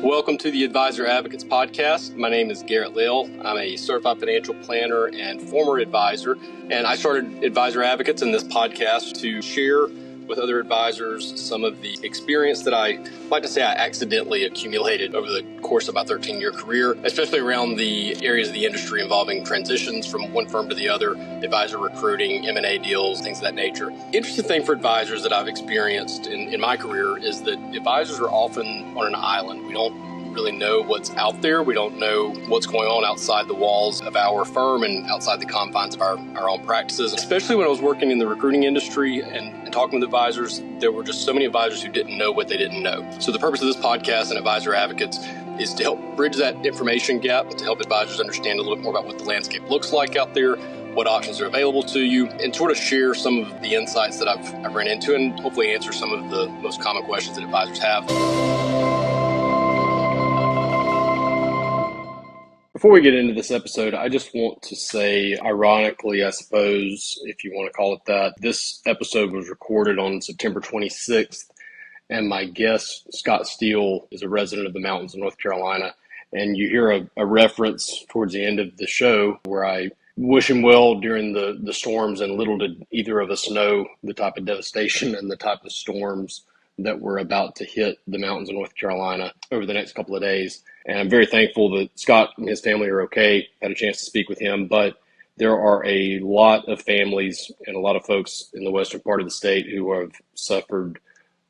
Welcome to the Advisor Advocates Podcast. My name is Garrett Leal. I'm a certified financial planner and former advisor, and I started Advisor Advocates in this podcast to share with other advisors some of the experience that I like to say I accidentally accumulated over the course of my 13-year career, especially around the areas of the industry involving transitions from one firm to the other, advisor recruiting, M&A deals, things of that nature. Interesting thing for advisors that I've experienced in my career is that advisors are often on an island. We don't really know what's out there. We don't know what's going on outside the walls of our firm and outside the confines of our own practices. Especially when I was working in the recruiting industry and talking with advisors, there were just so many advisors who didn't know what they didn't know. So the purpose of this podcast and Advisor Advocates is to help bridge that information gap, to help advisors understand a little bit more about what the landscape looks like out there, what options are available to you, and sort of share some of the insights that I've run into and hopefully answer some of the most common questions that advisors have. Before we get into this episode, I just want to say, ironically, I suppose, if you want to call it that, this episode was recorded on September 26th, and my guest, Scott Steele, is a resident of the mountains of North Carolina, and you hear a reference towards the end of the show where I wish him well during the storms, and little did either of us know the type of devastation and the type of storms that were about to hit the mountains of North Carolina over the next couple of days. And I'm very thankful that Scott and his family are okay. Had a chance to speak with him, but there are a lot of families and a lot of folks in the western part of the state who have suffered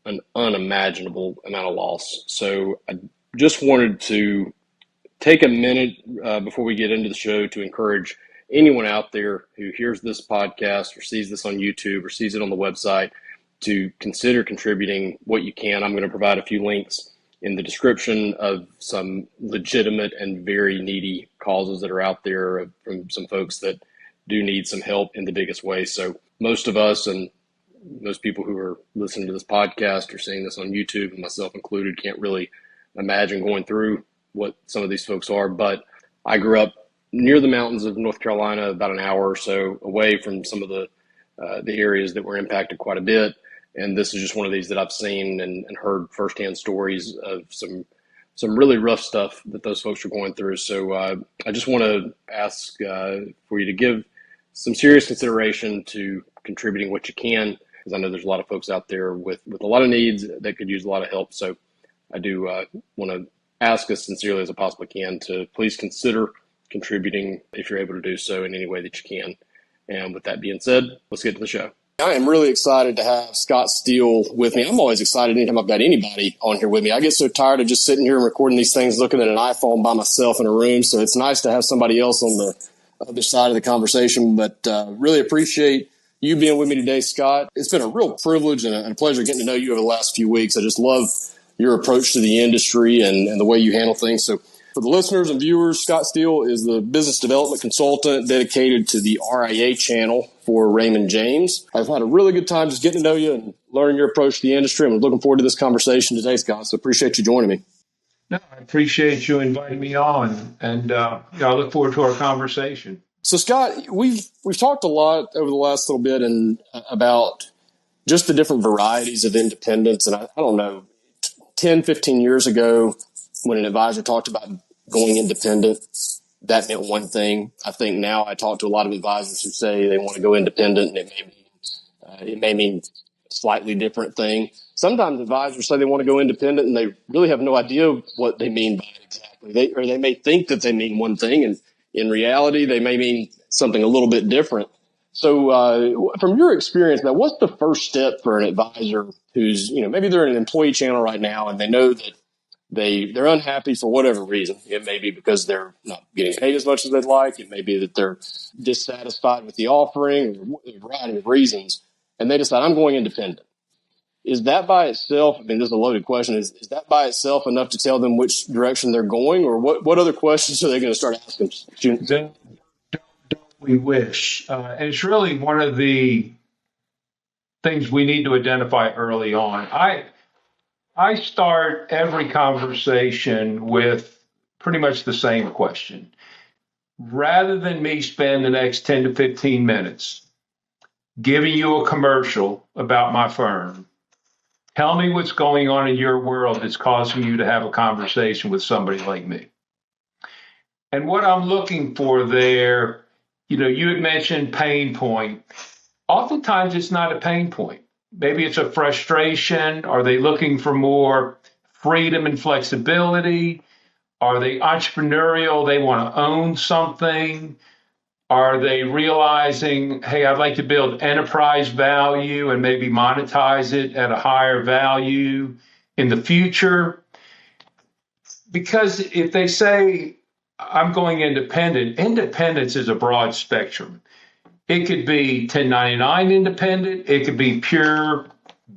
an unimaginable amount of loss. So I just wanted to take a minute before we get into the show to encourage anyone out there who hears this podcast or sees this on YouTube or sees it on the website to consider contributing what you can. I'm going to provide a few links in the description of some legitimate and very needy causes that are out there from some folks that do need some help in the biggest way. So most of us and most people who are listening to this podcast or seeing this on YouTube, and myself included, can't really imagine going through what some of these folks are. But I grew up near the mountains of North Carolina, about an hour or so away from some of the areas that were impacted quite a bit. And this is just one of these that I've seen and heard firsthand stories of some really rough stuff that those folks are going through. So I just want to ask for you to give some serious consideration to contributing what you can, because I know there's a lot of folks out there with a lot of needs that could use a lot of help. So I do want to ask as sincerely as I possibly can to please consider contributing if you're able to do so in any way that you can. And with that being said, let's get to the show. I am really excited to have Scott Steele with me. I'm always excited anytime I've got anybody on here with me. I get so tired of just sitting here and recording these things, looking at an iPhone by myself in a room. So it's nice to have somebody else on the other side of the conversation. But really appreciate you being with me today, Scott. It's been a real privilege and a pleasure getting to know you over the last few weeks. I just love your approach to the industry and the way you handle things. So for the listeners and viewers, Scott Steele is the business development consultant dedicated to the RIA channel for Raymond James. I've had a really good time just getting to know you and learning your approach to the industry. I'm looking forward to this conversation today, Scott, so appreciate you joining me. No, I appreciate you inviting me on, and I look forward to our conversation. So, Scott, we've talked a lot over the last little bit about just the different varieties of independence. And I don't know, 10, 15 years ago, when an advisor talked about going independent, that meant one thing. I think now I talk to a lot of advisors who say they want to go independent, and it may mean a slightly different thing. Sometimes advisors say they want to go independent, and they really have no idea what they mean by it exactly. They may think that they mean one thing, and in reality, they may mean something a little bit different. So from your experience, man, what's the first step for an advisor who's, maybe they're in an employee channel right now and they know that they're unhappy for whatever reason. It may be because they're not getting paid as much as they'd like. It may be that they're dissatisfied with the offering, or a variety of reasons, and they decide, I'm going independent. Is that by itself, this is a loaded question, is that by itself enough to tell them which direction they're going, or what other questions are they going to start asking students? Don't we wish? And it's really one of the things we need to identify early on. I start every conversation with pretty much the same question. Rather than me spend the next 10 to 15 minutes giving you a commercial about my firm, Tell me what's going on in your world that's causing you to have a conversation with somebody like me. And what I'm looking for there, you had mentioned pain point. Oftentimes it's not a pain point. Maybe it's a frustration. Are they looking for more freedom and flexibility? Are they entrepreneurial? They want to own something. Are they realizing, hey, I'd like to build enterprise value and maybe monetize it at a higher value in the future? Because if they say, I'm going independent, independence is a broad spectrum. It could be 1099 independent, it could be pure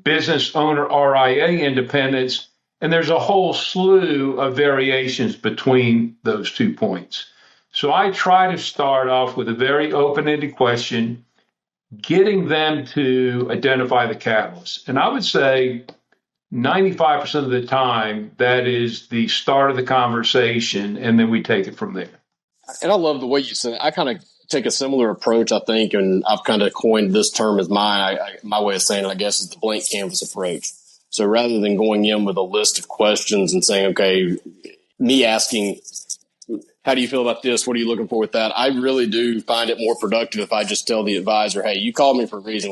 business owner RIA independence, and there's a whole slew of variations between those 2 points. So I try to start off with a very open-ended question, getting them to identify the catalyst. And I would say 95% of the time, that is the start of the conversation, and then we take it from there. And I love the way you said it. I kind of take a similar approach, I think, and I've kind of coined this term as mine. My way of saying it, I guess, is the blank canvas approach. So rather than going in with a list of questions and saying, okay, me asking, how do you feel about this? What are you looking for with that? I really do find it more productive if I just tell the advisor, hey, you called me for a reason.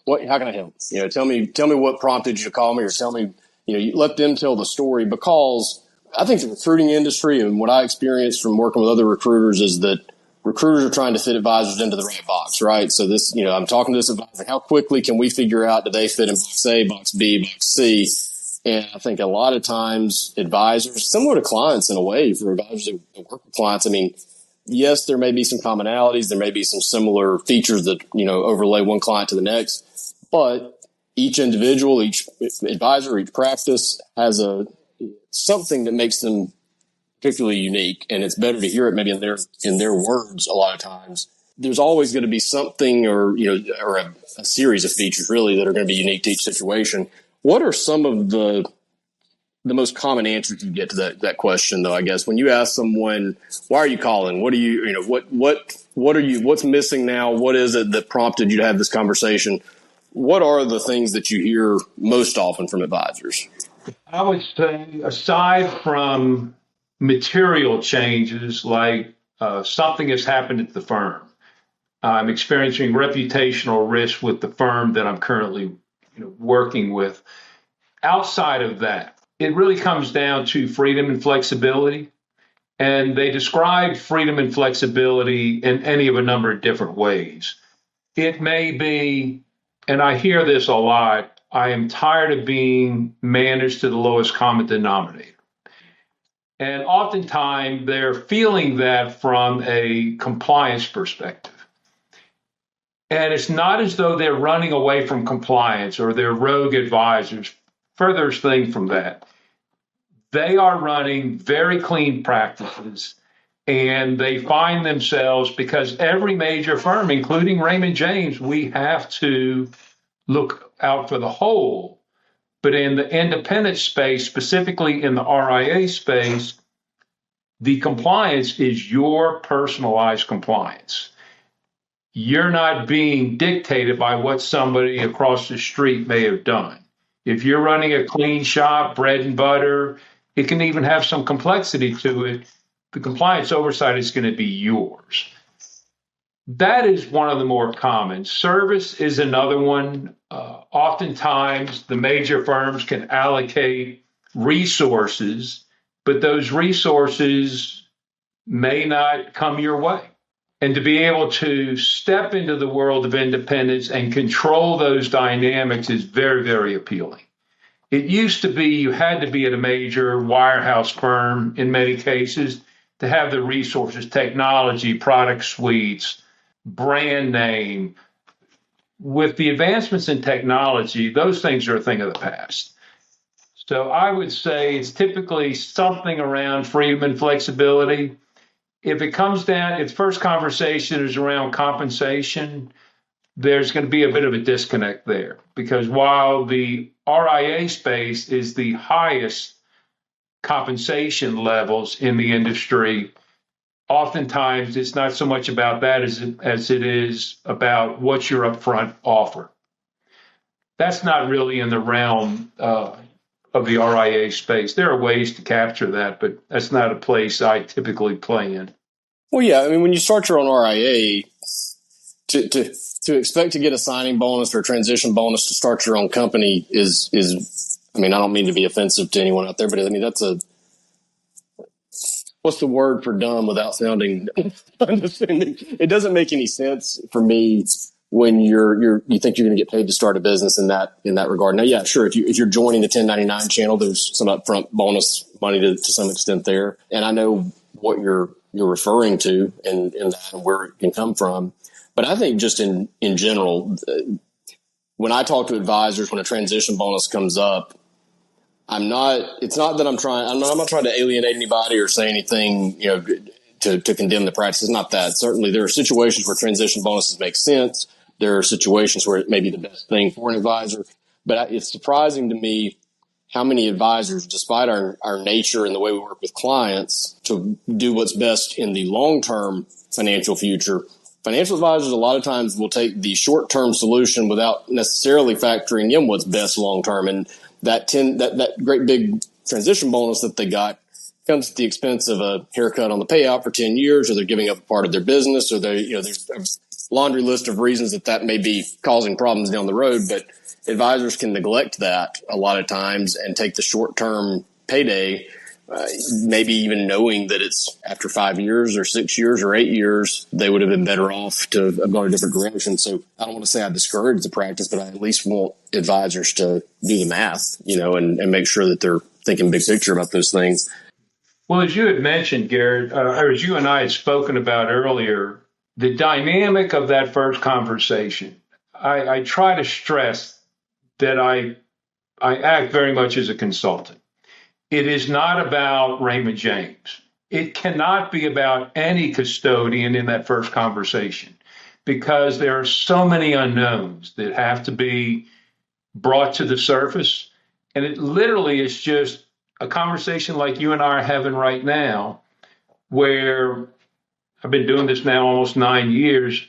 How can I help? Tell me what prompted you to call me, or tell me, you let them tell the story, because I think the recruiting industry and what I experienced from working with other recruiters is that recruiters are trying to fit advisors into the right box, right? So this, I'm talking to this advisor. How quickly can we figure out, do they fit in box A, box B, box C? And I think a lot of times advisors, similar to clients in a way, for advisors that work with clients, I mean, yes, there may be some commonalities. There may be some similar features that, overlay one client to the next. But each individual, each advisor, each practice has something that makes them particularly unique. And it's better to hear it maybe in their words a lot of times. There's always going to be something or a series of features really that are going to be unique to each situation. What are some of the most common answers you get to that question, though? I guess when you ask someone, "Why are you calling? What are you? What are you? What's missing now? What is it that prompted you to have this conversation?" What are the things that you hear most often from advisors? I would say, aside from material changes like something has happened at the firm, I'm experiencing reputational risk with the firm that I'm currently working with. Outside of that, it really comes down to freedom and flexibility. And they describe freedom and flexibility in any of a number of different ways. It may be, and I hear this a lot, I am tired of being managed to the lowest common denominator. And oftentimes they're feeling that from a compliance perspective. And it's not as though they're running away from compliance or they're rogue advisors. Furthest thing from that. They are running very clean practices, and they find themselves, because every major firm, including Raymond James, we have to look out for the whole. But in the independent space, specifically in the RIA space, the compliance is your personalized compliance. You're not being dictated by what somebody across the street may have done. If you're running a clean shop, bread and butter, it can even have some complexity to it. The compliance oversight is going to be yours. That is one of the more common. Service is another one. Oftentimes, the major firms can allocate resources, but those resources may not come your way. And to be able to step into the world of independence and control those dynamics is very, very appealing. It used to be you had to be at a major wirehouse firm in many cases to have the resources, technology, product suites, brand name. With the advancements in technology, those things are a thing of the past. So I would say it's typically something around freedom and flexibility. If it comes down, its first conversation is around compensation, there's going to be a bit of a disconnect there, because while the RIA space is the highest compensation levels in the industry, oftentimes it's not so much about that as it is about what's your upfront offer. that's not really in the realm of the RIA space. There are ways to capture that, but that's not a place I typically play in. Well, yeah, I mean, when you start your own RIA, to expect to get a signing bonus or a transition bonus to start your own company is I mean, I don't mean to be offensive to anyone out there, but I mean, that's what's the word for dumb without sounding understanding? It doesn't make any sense for me when you think you're going to get paid to start a business in that regard. Now, yeah, sure. If you're joining the 1099 channel, there's some upfront bonus money to some extent there. And I know what you're referring to and that and where it can come from. But I think just in general, when I talk to advisors, when a transition bonus comes up, I'm not trying to alienate anybody or say anything, to condemn the practice. It's not that. Certainly there are situations where transition bonuses make sense. There are situations where it may be the best thing for an advisor, but it's surprising to me how many advisors, despite our nature and the way we work with clients to do what's best in the long-term financial future, financial advisors a lot of times will take the short-term solution without necessarily factoring in what's best long-term. And that great big transition bonus that they got comes at the expense of a haircut on the payout for 10 years, or they're giving up a part of their business, or there's a laundry list of reasons that may be causing problems down the road. But advisors can neglect that a lot of times and take the short-term payday, maybe even knowing that it's after 5 years or 6 years or 8 years, they would have been better off to have gone a different direction. So I don't want to say I discourage the practice, but I at least want advisors to do the math, and make sure that they're thinking big picture about those things. Well, as you had mentioned, Garrett, or as you and I had spoken about earlier, the dynamic of that first conversation, I try to stress that I act very much as a consultant. It is not about Raymond James. It cannot be about any custodian in that first conversation because there are so many unknowns that have to be brought to the surface. And it literally is just a conversation like you and I are having right now, where I've been doing this now almost 9 years.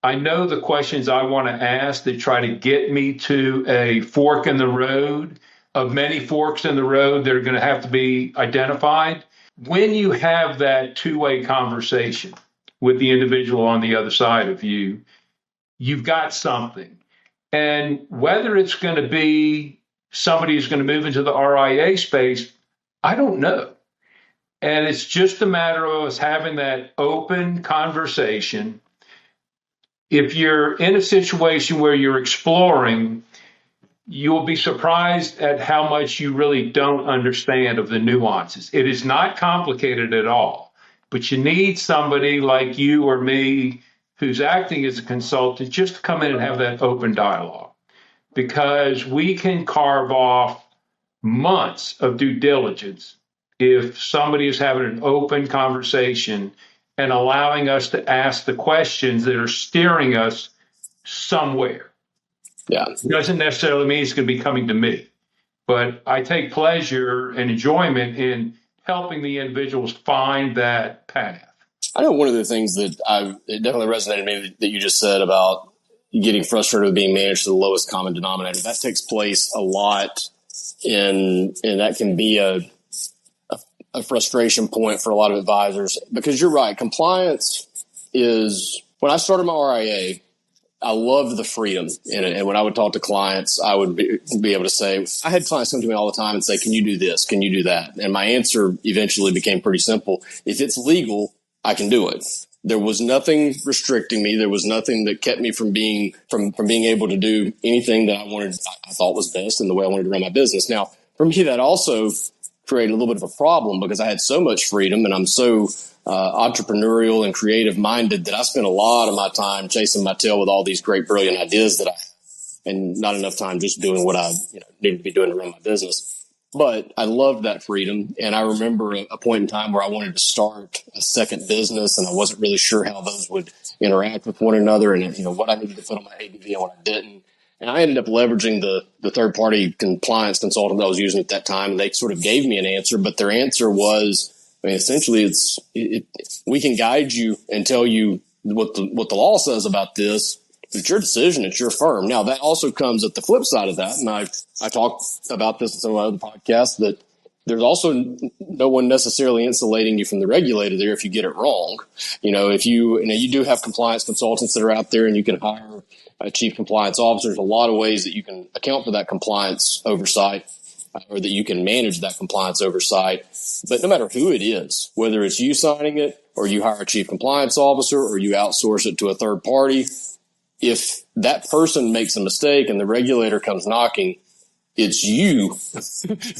I know the questions I want to ask that try to get me to a fork in the road of many forks in the road that are going to have to be identified. When you have that two-way conversation with the individual on the other side of you, you've got something. And whether it's going to be somebody who's going to move into the RIA space, I don't know. And it's just a matter of us having that open conversation. If you're in a situation where you're exploring, you'll be surprised at how much you really don't understand of the nuances. It is not complicated at all, but you need somebody like you or me who's acting as a consultant just to come in and have that open dialogue, because we can carve off months of due diligence if somebody is having an open conversation and allowing us to ask the questions that are steering us somewhere. Yeah. It doesn't necessarily mean it's going to be coming to me, but I take pleasure and enjoyment in helping the individuals find that path. I know one of the things that it definitely resonated with me that you just said about getting frustrated with being managed to the lowest common denominator. That takes place a lot, and that can be a frustration point for a lot of advisors, because you're right. Compliance is, when I started my RIA, I loved the freedom in it. And when I would talk to clients, I would be able to say, I had clients come to me all the time and say, can you do this? Can you do that? And my answer eventually became pretty simple. If it's legal, I can do it. There was nothing restricting me. There was nothing that kept me from being able to do anything that I thought was best in the way I wanted to run my business. Now, for me, that also created a little bit of a problem because I had so much freedom and I'm so entrepreneurial and creative minded that I spent a lot of my time chasing my tail with all these great, brilliant ideas and not enough time just doing what I needed to be doing to run my business. But I loved that freedom. And I remember a point in time where I wanted to start a second business and I wasn't really sure how those would interact with one another and, what I needed to put on my ABV and what I didn't. And I ended up leveraging the third-party compliance consultant that I was using at that time. And they sort of gave me an answer, but their answer was, essentially we can guide you and tell you what the law says about this, It's your decision. It's your firm. Now, that also comes at the flip side of that. And I talked about this in some of my other podcasts, that there's also no one necessarily insulating you from the regulator there if you get it wrong. If you do have compliance consultants that are out there, and you can hire a chief compliance officer. There's a lot of ways that you can account for that compliance oversight, or that you can manage that compliance oversight. But no matter who it is, whether it's you signing it, or you hire a chief compliance officer, or you outsource it to a third party, if that person makes a mistake and the regulator comes knocking, it's you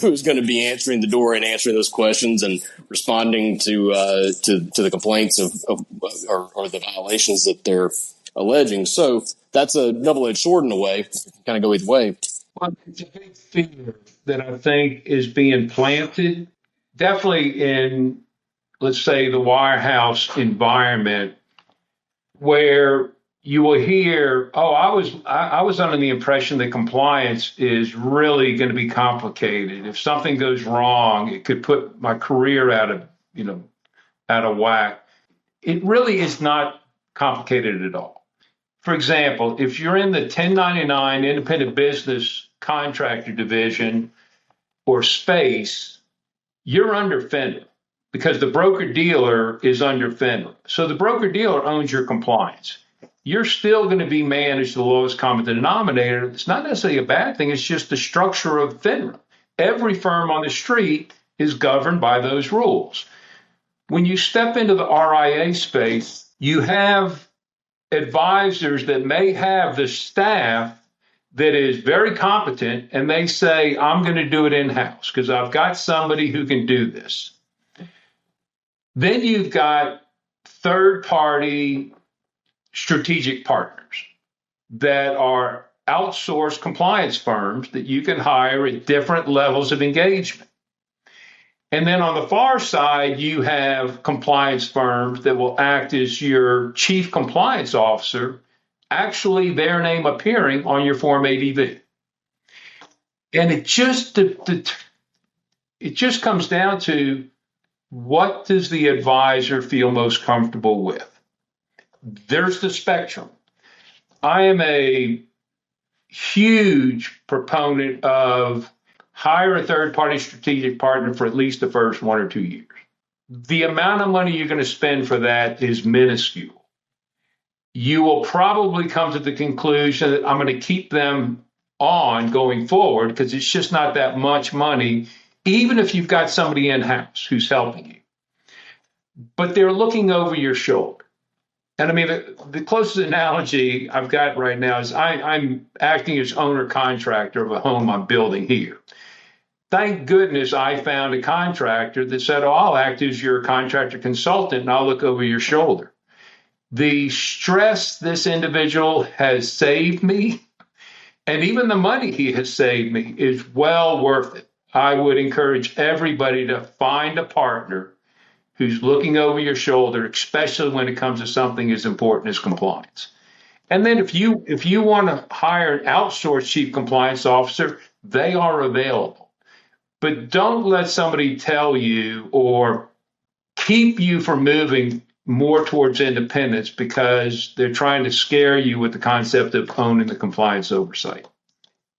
who's going to be answering the door and answering those questions and responding to the complaints or the violations that they're alleging. So that's a double-edged sword in a way. It can kind of go either way. Well, it's a big fear that I think is being planted, definitely in, let's say, the wirehouse environment, where you will hear, "Oh, I was under the impression that compliance is really going to be complicated. If something goes wrong, it could put my career out of whack." It really is not complicated at all. For example, if you're in the 1099 independent business contractor division or space, you're under FINRA, because the broker dealer is under FINRA. So the broker dealer owns your compliance. You're still going to be managed the lowest common denominator. It's not necessarily a bad thing. It's just the structure of FINRA. Every firm on the street is governed by those rules. When you step into the RIA space, you have advisors that may have the staff that is very competent, and they say, "I'm going to do it in-house because I've got somebody who can do this." Then you've got third-party strategic partners that are outsourced compliance firms that you can hire at different levels of engagement. And then on the far side, you have compliance firms that will act as your chief compliance officer, actually their name appearing on your Form ADV. And it just comes down to, what does the advisor feel most comfortable with? There's the spectrum. I am a huge proponent of hire a third-party strategic partner for at least the first 1 or 2 years. The amount of money you're going to spend for that is minuscule. You will probably come to the conclusion that I'm going to keep them on going forward because it's just not that much money, even if you've got somebody in-house who's helping you. But they're looking over your shoulder. And I mean, the closest analogy I've got right now is I'm acting as owner-contractor of a home I'm building here. Thank goodness I found a contractor that said, "Oh, I'll act as your contractor consultant and I'll look over your shoulder." The stress this individual has saved me, and even the money he has saved me, is well worth it. I would encourage everybody to find a partner who's looking over your shoulder, especially when it comes to something as important as compliance. And then if you want to hire an outsourced chief compliance officer, they are available. But don't let somebody tell you or keep you from moving more towards independence because they're trying to scare you with the concept of owning the compliance oversight.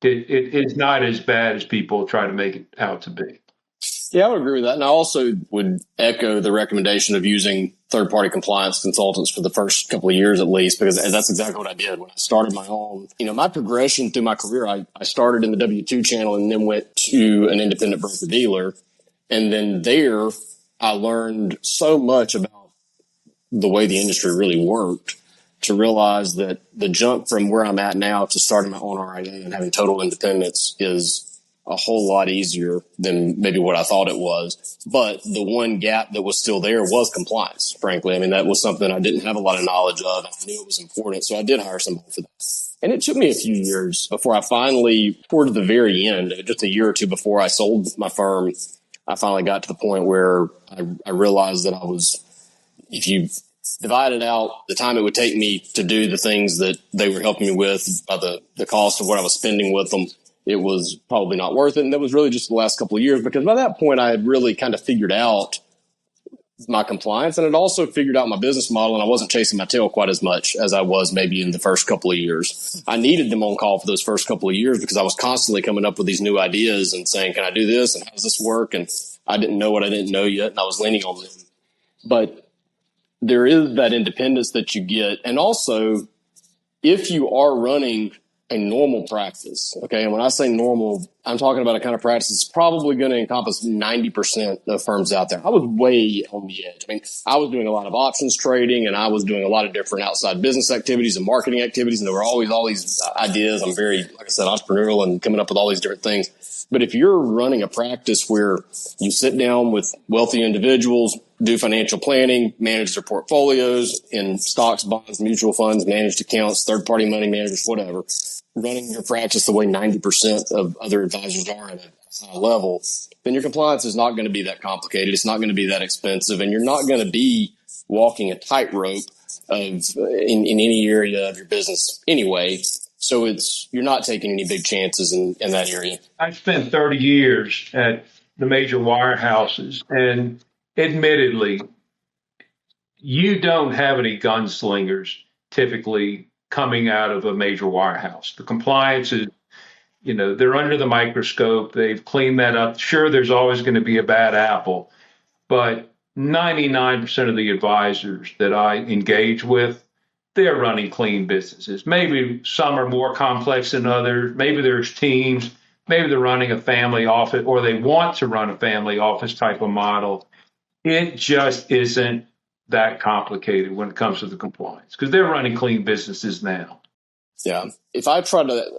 It's not as bad as people try to make it out to be. Yeah, I would agree with that. And I also would echo the recommendation of using third-party compliance consultants for the first couple of years at least, because that's exactly what I did when I started my own. My progression through my career, I started in the W-2 channel and then went to an independent broker-dealer. And then there, I learned so much about the way the industry really worked to realize that the jump from where I'm at now to starting my own RIA and having total independence is a whole lot easier than maybe what I thought it was. But the one gap that was still there was compliance, frankly. I mean, that was something I didn't have a lot of knowledge of, and I knew it was important. So I did hire somebody for that. And it took me a few years before I finally, toward the very end, just a year or two before I sold my firm, I finally got to the point where I realized that if you divided out the time it would take me to do the things that they were helping me with by the cost of what I was spending with them, it was probably not worth it. And that was really just the last couple of years, because by that point I had really kind of figured out my compliance, and it also figured out my business model, and I wasn't chasing my tail quite as much as I was maybe in the first couple of years. I needed them on call for those first couple of years because I was constantly coming up with these new ideas and saying, can I do this? And how does this work? And I didn't know what I didn't know yet, and I was leaning on them. But there is that independence that you get. And also, if you are running a normal practice, okay, and when I say normal, I'm talking about a kind of practice that's probably going to encompass 90% of firms out there. I was way on the edge. I mean, I was doing a lot of options trading, and I was doing a lot of different outside business activities and marketing activities, and there were always all these ideas. I'm very, like I said, entrepreneurial and coming up with all these different things. But if you're running a practice where you sit down with wealthy individuals, do financial planning, manage their portfolios in stocks, bonds, mutual funds, managed accounts, third-party money managers, whatever, running your practice the way 90% of other advisors are at a high level, then your compliance is not going to be that complicated. It's not going to be that expensive, and you're not going to be walking a tightrope in any area of your business anyway. So you're not taking any big chances in that area. I spent 30 years at the major wirehouses, and admittedly, you don't have any gunslingers typically coming out of a major wirehouse. The compliance is, they're under the microscope. They've cleaned that up. Sure, there's always going to be a bad apple, but 99% of the advisors that I engage with, they're running clean businesses. Maybe some are more complex than others. Maybe there's teams. Maybe they're running a family office, or they want to run a family office type of model. It just isn't that complicated when it comes to the compliance because they're running clean businesses now. Yeah. If I try to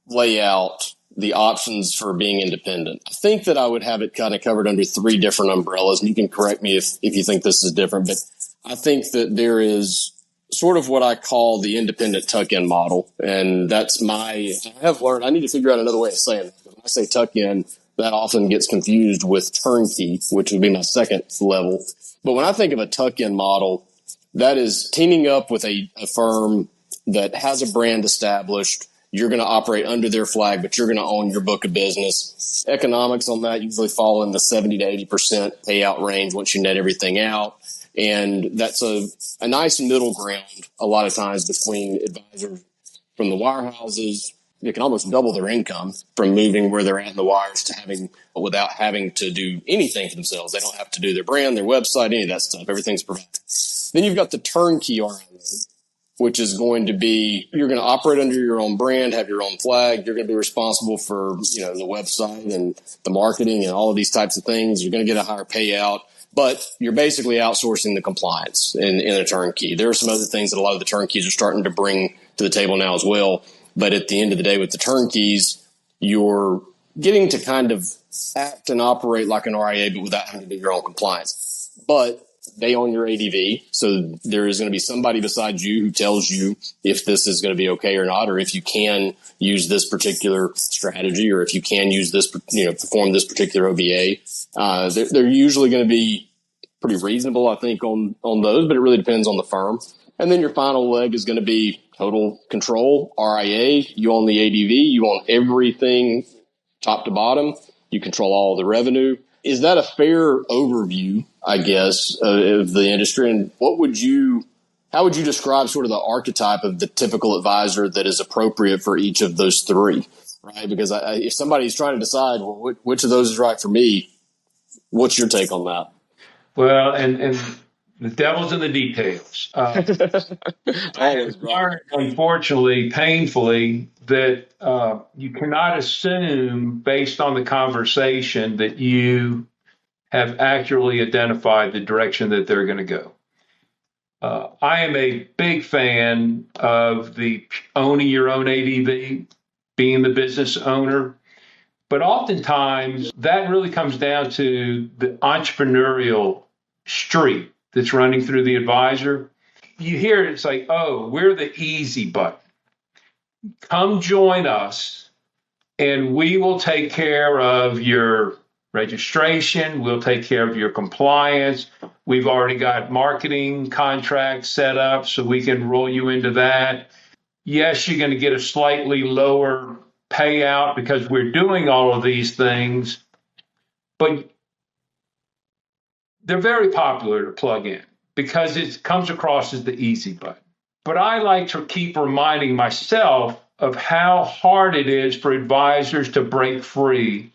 lay out the options for being independent, I think that I would have it kind of covered under three different umbrellas, and you can correct me if you think this is different, but I think that there is sort of what I call the independent tuck-in model. And I have learned, I need to figure out another way of saying it. When I say tuck-in, that often gets confused with turnkey, which would be my second level. But when I think of a tuck-in model, that is teaming up with a firm that has a brand established. You're going to operate under their flag, but you're going to own your book of business. Economics on that usually fall in the 70 to 80% payout range once you net everything out. And that's a nice middle ground a lot of times between advisors from the wirehouses. They can almost double their income from moving where they're at in the wires to without having to do anything for themselves. They don't have to do their brand, their website, any of that stuff. Everything's provided. Then you've got the turnkey RIA, which is going to be, you're going to operate under your own brand, have your own flag. You're going to be responsible for, the website and the marketing and all of these types of things. You're going to get a higher payout, but you're basically outsourcing the compliance in a turnkey. There are some other things that a lot of the turnkeys are starting to bring to the table now as well. But at the end of the day, with the turnkeys, you're getting to kind of act and operate like an RIA, but without having to do your own compliance. But they own your ADV, so there is going to be somebody besides you who tells you if this is going to be okay or not, or if you can use this particular strategy, or if you can use this, perform this particular OVA. They're usually going to be pretty reasonable, I think, on those, but it really depends on the firm. And then your final leg is going to be total control, RIA. You own the ADV. You own everything top to bottom. You control all the revenue. Is that a fair overview, I guess, of the industry? And how would you describe sort of the archetype of the typical advisor that is appropriate for each of those three, right? Because if somebody's trying to decide, well, which of those is right for me, what's your take on that? Well, and the devil's in the details. I have learned, unfortunately, painfully, that you cannot assume based on the conversation that you have accurately identified the direction that they're going to go. I am a big fan of the owning your own ADV, being the business owner. But oftentimes that really comes down to the entrepreneurial streak that's running through the advisor. You hear it's like, oh, we're the easy button. Come join us and we will take care of your registration. We'll take care of your compliance. We've already got marketing contracts set up so we can roll you into that. Yes, you're going to get a slightly lower payout because we're doing all of these things, but they're very popular to plug in because it comes across as the easy button. But I like to keep reminding myself of how hard it is for advisors to break free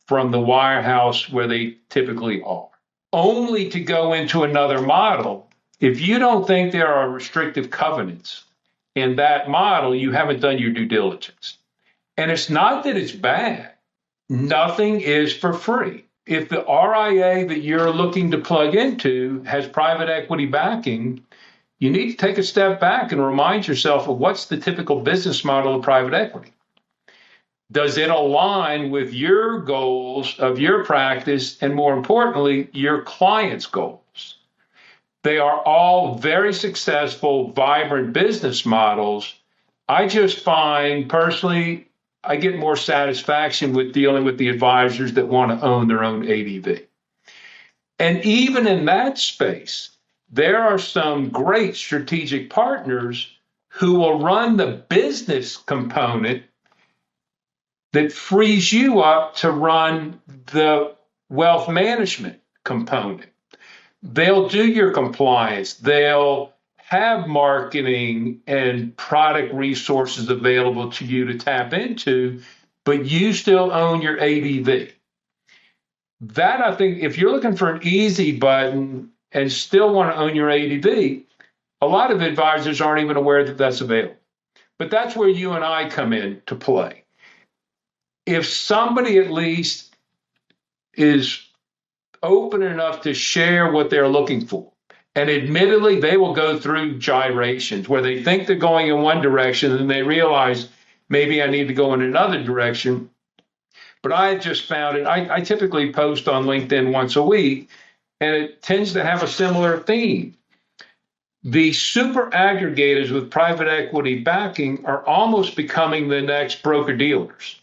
from the wirehouse where they typically are, only to go into another model. If you don't think there are restrictive covenants in that model, you haven't done your due diligence. And it's not that it's bad. Nothing is for free. If the RIA that you're looking to plug into has private equity backing, you need to take a step back and remind yourself of what's the typical business model of private equity. Does it align with your goals of your practice and, more importantly, your client's goals? They are all very successful, vibrant business models. I just find personally, I get more satisfaction with dealing with the advisors that want to own their own ADV. And even in that space, there are some great strategic partners who will run the business component that frees you up to run the wealth management component. They'll do your compliance. They'll have marketing and product resources available to you to tap into, but you still own your ADV. That, I think, if you're looking for an easy button and still want to own your ADV, a lot of advisors aren't even aware that that's available. But that's where you and I come in to play. If somebody at least is open enough to share what they're looking for, and admittedly, they will go through gyrations where they think they're going in one direction and they realize maybe I need to go in another direction. But I just found it, I typically post on LinkedIn once a week, and it tends to have a similar theme. The super aggregators with private equity backing are almost becoming the next broker dealers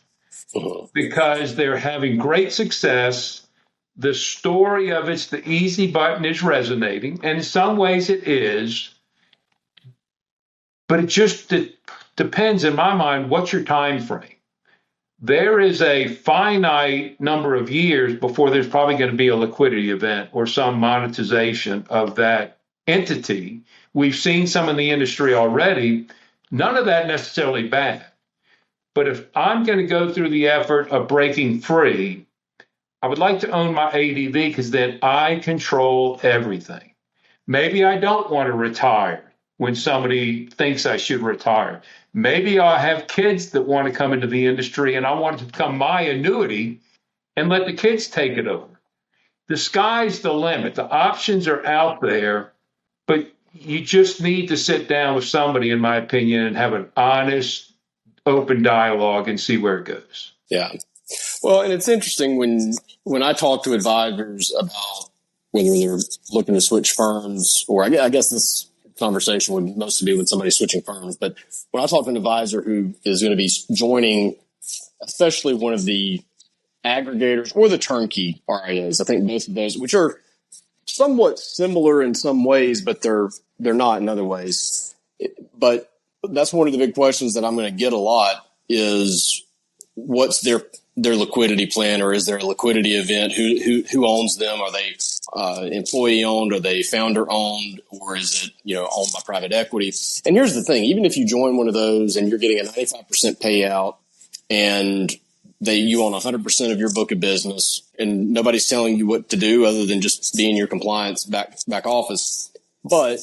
because they're having great success. The story of it's the easy button is resonating, and in some ways it is, but it depends in my mind, what's your time frame? There is a finite number of years before there's probably going to be a liquidity event or some monetization of that entity. We've seen some in the industry already. None of that necessarily bad. But if I'm going to go through the effort of breaking free, I would like to own my ADV because then I control everything. Maybe I don't want to retire when somebody thinks I should retire. Maybe I'll have kids that want to come into the industry and I want it to become my annuity and let the kids take it over. The sky's the limit. The options are out there, but you just need to sit down with somebody, in my opinion, and have an honest, open dialogue and see where it goes. Yeah. Well, and it's interesting when I talk to advisors about whether they're looking to switch firms, or I guess this conversation would mostly be when somebody's switching firms. But when I talk to an advisor who is going to be joining, especially one of the aggregators or the turnkey RIAs, I think both of those, which are somewhat similar in some ways, but they're not in other ways. But that's one of the big questions that I'm going to get a lot is what's their liquidity plan, or is there a liquidity event? Who owns them? Are they employee owned? Are they founder owned? Or is it owned by private equity? And here's the thing: even if you join one of those and you're getting a 95% payout, and you own 100% of your book of business, and nobody's telling you what to do other than just being your compliance back office. But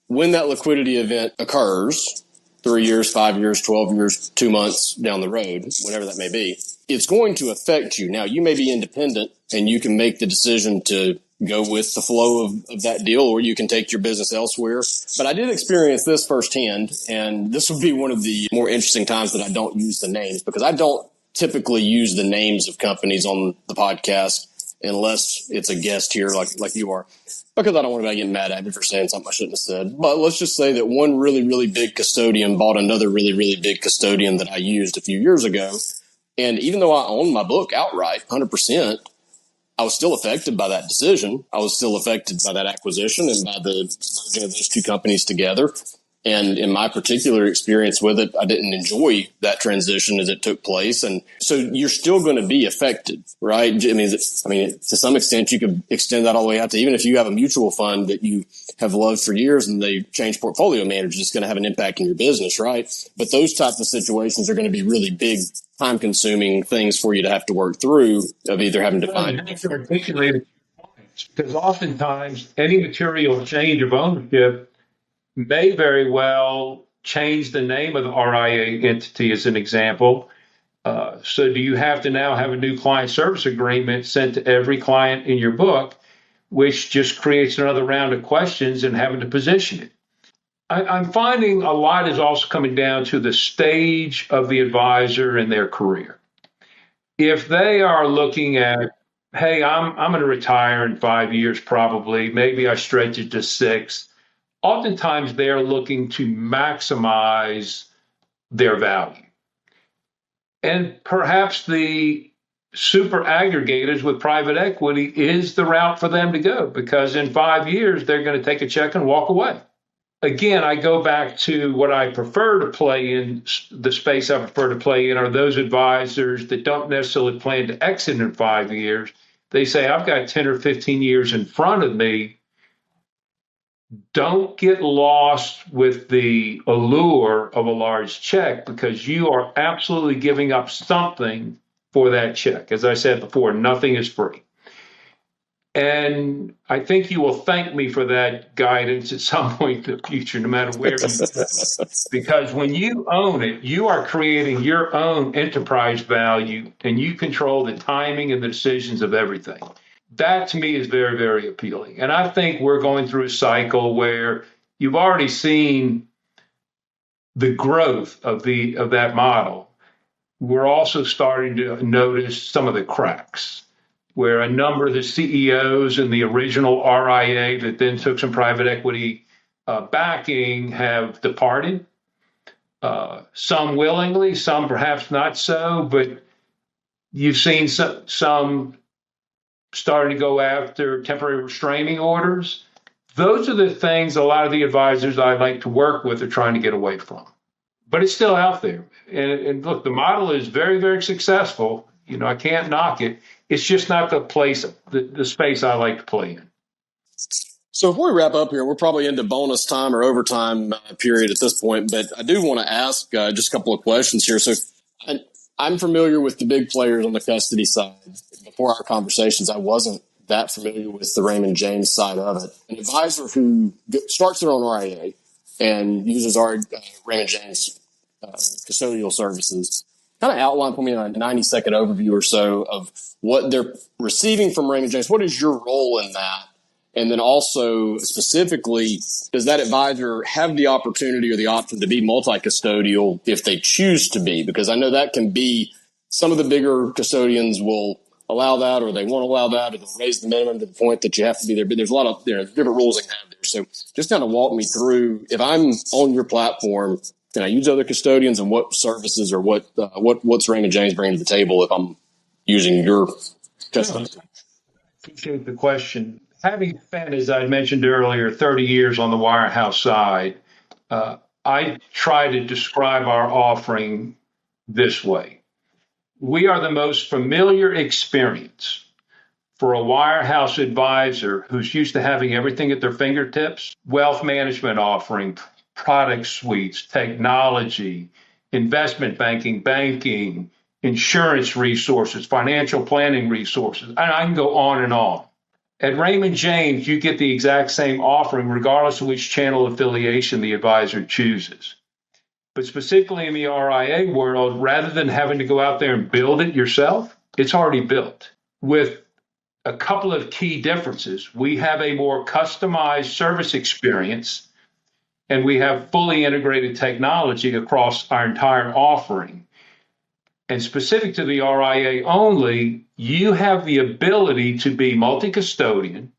when that liquidity event occurs, 3 years, 5 years, 12 years, 2 months down the road, whatever that may be, it's going to affect you. Now, you may be independent and you can make the decision to go with the flow of that deal, or you can take your business elsewhere. But I did experience this firsthand, and this would be one of the more interesting times that I don't use the names, because I don't typically use the names of companies on the podcast unless it's a guest here like you are, because I don't want anybody getting mad at me for saying something I shouldn't have said. But let's just say that one really, really big custodian bought another really, really big custodian that I used a few years ago. And even though I owned my book outright, 100%, I was still affected by that decision. I was still affected by that acquisition and by the merging of those two companies together. And in my particular experience with it, I didn't enjoy that transition as it took place. And so you're still going to be affected, right? I mean, to some extent, you could extend that all the way out to even if you have a mutual fund that you have loved for years and they change portfolio managers, it's going to have an impact in your business, right? But those types of situations are going to be really big, time consuming things for you to have to work through of either having to find. Because oftentimes any material change of ownership may very well change the name of the RIA entity, as an example. So do you have to now have a new client service agreement sent to every client in your book, which just creates another round of questions and having to position it? I'm finding a lot is also coming down to the stage of the advisor in their career. If they are looking at, hey, I'm going to retire in 5 years, probably, maybe I stretch it to 6. Oftentimes they're looking to maximize their value. And perhaps the super aggregators with private equity is the route for them to go, because in 5 years, they're going to take a check and walk away. Again, I go back to what I prefer to play in. The space I prefer to play in are those advisors that don't necessarily plan to exit in 5 years. They say, I've got 10 or 15 years in front of me. Don't get lost with the allure of a large check, because you are absolutely giving up something for that check. As I said before, nothing is free. And I think you will thank me for that guidance at some point in the future, no matter where you go. Because when you own it, you are creating your own enterprise value, and you control the timing and the decisions of everything. That to me is very, very appealing. And I think we're going through a cycle where you've already seen the growth of that model. We're also starting to notice some of the cracks, where a number of the CEOs in the original RIA that then took some private equity backing have departed. Some willingly, some perhaps not so, but you've seen some starting to go after temporary restraining orders. Those are the things a lot of the advisors I like to work with are trying to get away from. But it's still out there. And look, the model is very, very successful. I can't knock it. It's just not the space I like to play in. So before we wrap up here, we're probably into bonus time or overtime period at this point, but I do want to ask just a couple of questions here. So I'm familiar with the big players on the custody side. Before our conversations, I wasn't that familiar with the Raymond James side of it. An advisor who starts their own RIA and uses our Raymond James custodial services, kind of outline for me a 90-second overview or so of what they're receiving from Raymond James. What is your role in that? And then also specifically, does that advisor have the opportunity or the option to be multi-custodial if they choose to be? Because I know that can be, some of the bigger custodians will allow that, or they won't allow that, or they'll raise the minimum to the point that you have to be there. But there's a lot of different rules they have there. So just kind of walk me through, if I'm on your platform, can I use other custodians, and what services or what's Raymond James bringing to the table if I'm using your custody? Appreciate the question. Having spent, as I mentioned earlier, 30 years on the wirehouse side, I try to describe our offering this way. We are the most familiar experience for a wirehouse advisor who's used to having everything at their fingertips: wealth management offering, product suites, technology, investment banking, insurance resources, financial planning resources, and I can go on and on. At Raymond James, you get the exact same offering regardless of which channel affiliation the advisor chooses. But specifically in the RIA world, rather than having to go out there and build it yourself, it's already built, with a couple of key differences. We have a more customized service experience, and we have fully integrated technology across our entire offering. And specific to the RIA only, you have the ability to be multi-custodian,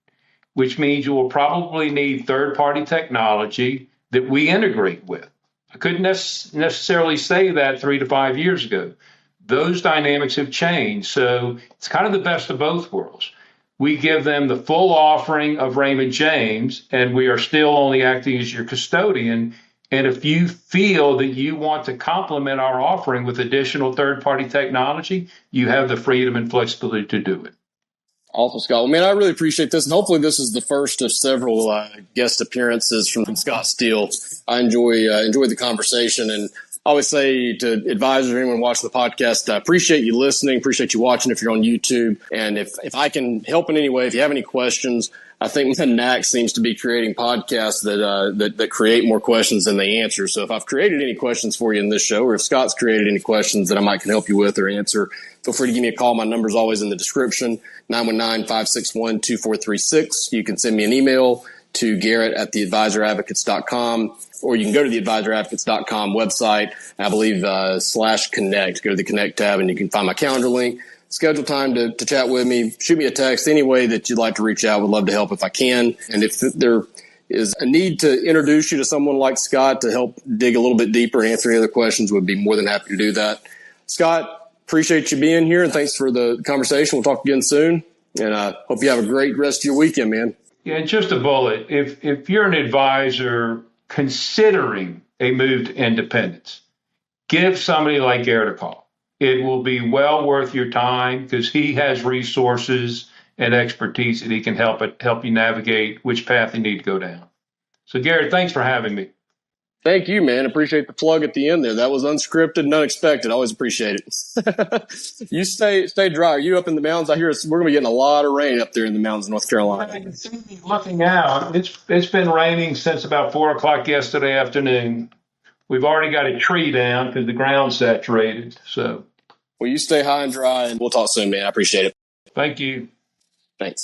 which means you will probably need third-party technology that we integrate with. I couldn't necessarily say that 3 to 5 years ago. Those dynamics have changed. So it's kind of the best of both worlds. We give them the full offering of Raymond James, and we are still only acting as your custodian. And if you feel that you want to complement our offering with additional third-party technology, you have the freedom and flexibility to do it. Awesome, Scott. Well, man, I really appreciate this, and hopefully this is the first of several guest appearances from Scott Steele. I enjoy the conversation, and I always say to advisors, anyone watching the podcast, I appreciate you listening, appreciate you watching if you're on YouTube, and if I can help in any way, if you have any questions, I think the knack seems to be creating podcasts that create more questions than they answer. So if I've created any questions for you in this show, or if Scott's created any questions that I might can help you with or answer, feel free to give me a call. My number's always in the description, 919-561-2436. You can send me an email to Garrett at theadvisoradvocates.com, or you can go to the advisoradvocates.com website, and I believe /connect. Go to the connect tab and you can find my calendar link. Schedule time to chat with me. Shoot me a text any way that you'd like to reach out. Would love to help if I can. And if there is a need to introduce you to someone like Scott to help dig a little bit deeper and answer any other questions, would be more than happy to do that. Scott, appreciate you being here, and thanks for the conversation. We'll talk again soon, and I hope you have a great rest of your weekend, man. Yeah, and just a bullet. If you're an advisor considering a move to independence, give somebody like Garrett a call. It will be well worth your time because he has resources and expertise that he can help you navigate which path you need to go down. So, Garrett, thanks for having me. Thank you, man. Appreciate the plug at the end there. That was unscripted and unexpected. I always appreciate it. You stay dry. Are you up in the mountains? I hear we're going to be getting a lot of rain up there in the mountains of North Carolina. I can see me looking out. It's been raining since about 4 o'clock yesterday afternoon. We've already got a tree down because the ground's saturated. So, well, you stay high and dry, and we'll talk soon, man. I appreciate it. Thank you. Thanks.